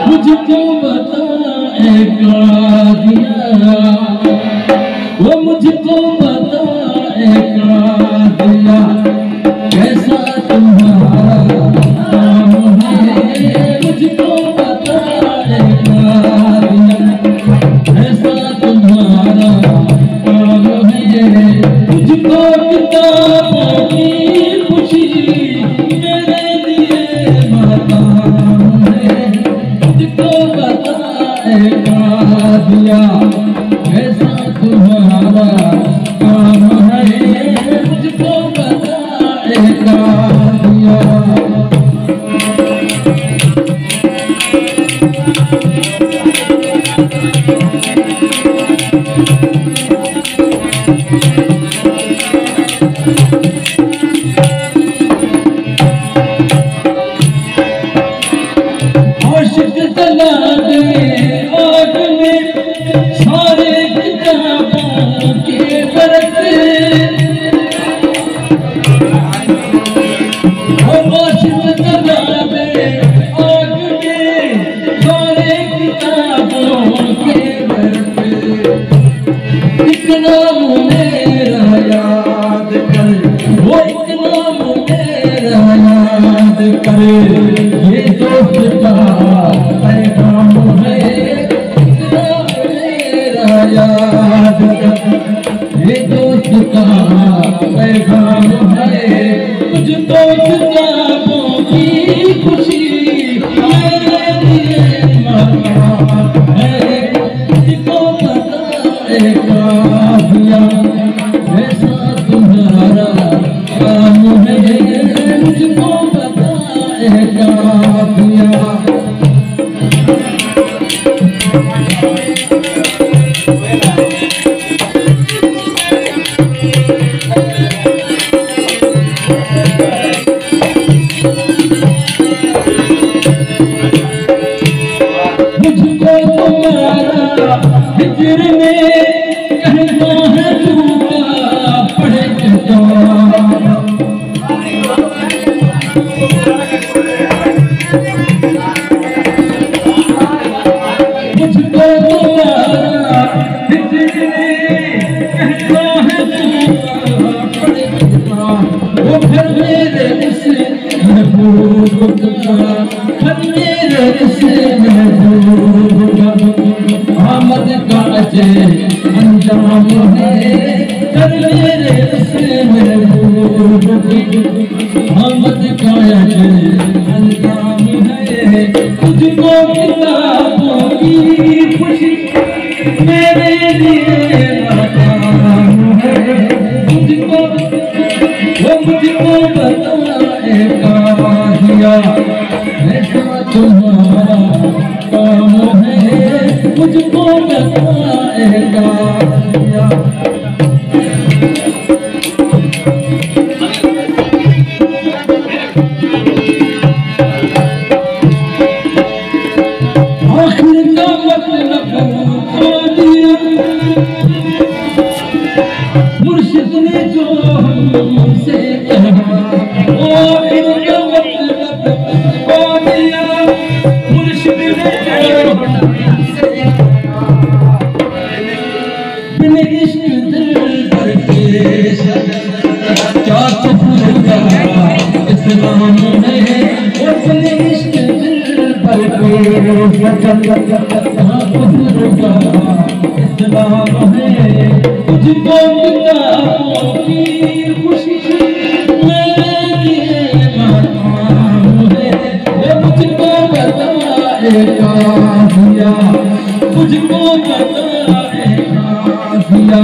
मुझको बताएगा दिया, वो मुझको बताएगा दिया, कैसा तुम्हारा काम है। मुझको बताएगा दिया, कैसा तुम्हारा काम है। मुझको किताबों की खुशी मेरे लिए मकाम है। मुझको बताएगा दिया, कैसा तुम्हारा काम है। मुझको बताएगा दिया। आशिक जला दे आग में सारे किताबों के बरकते। आशिक जला दे आग में सारे किताबों के बरकते। एक नाम मेरा याद कर, वो एक नाम मेरा याद कर, ये दोस्त का पैगाम है। एक नाम मेरा याद कर, ये दोस्त का पैगाम है। मुझको किताबों की खुशी मेरे लिए मकाम है। मुझको बताएगा दिया, कैसा तुम्हारा काम है। मुझको बताएगा दिया। मुझको तुम्हारा हिजर में कहना है झूठा पढ़े किताब। मुझको तुम्हारा हिजर में कहना है झूठा पढ़े किताब। वो घर मेरे से महबूब का, घर मेरे से महबूब का आमद का अजय अंजाम है। घर मेरे से महबूब की आमद का अजय अंजाम है। तुझको किताबों की खुशी मेरे लिए मकाम है। मुझको बताएगा दिया, ऐसा तुम्हारा काम है। मुझको बताएगा दिया। आखिर का मतलब बता दिया मुर्शिद ने जो हमसे कहा। आखिर का मतलब बता दिया मुर्शिद ने जो हमसे कहा। बिन इश्क दिल भर के क्या कुफ्र का इस्लाम है। बिन इश्क दिल भर के क्या कुफ्र का इस्लाम है। तुझको किताबों की खुशी मेरे लिए मकाम है। ये मुझको बताएगा दिया, मुझको बताएगा दिया।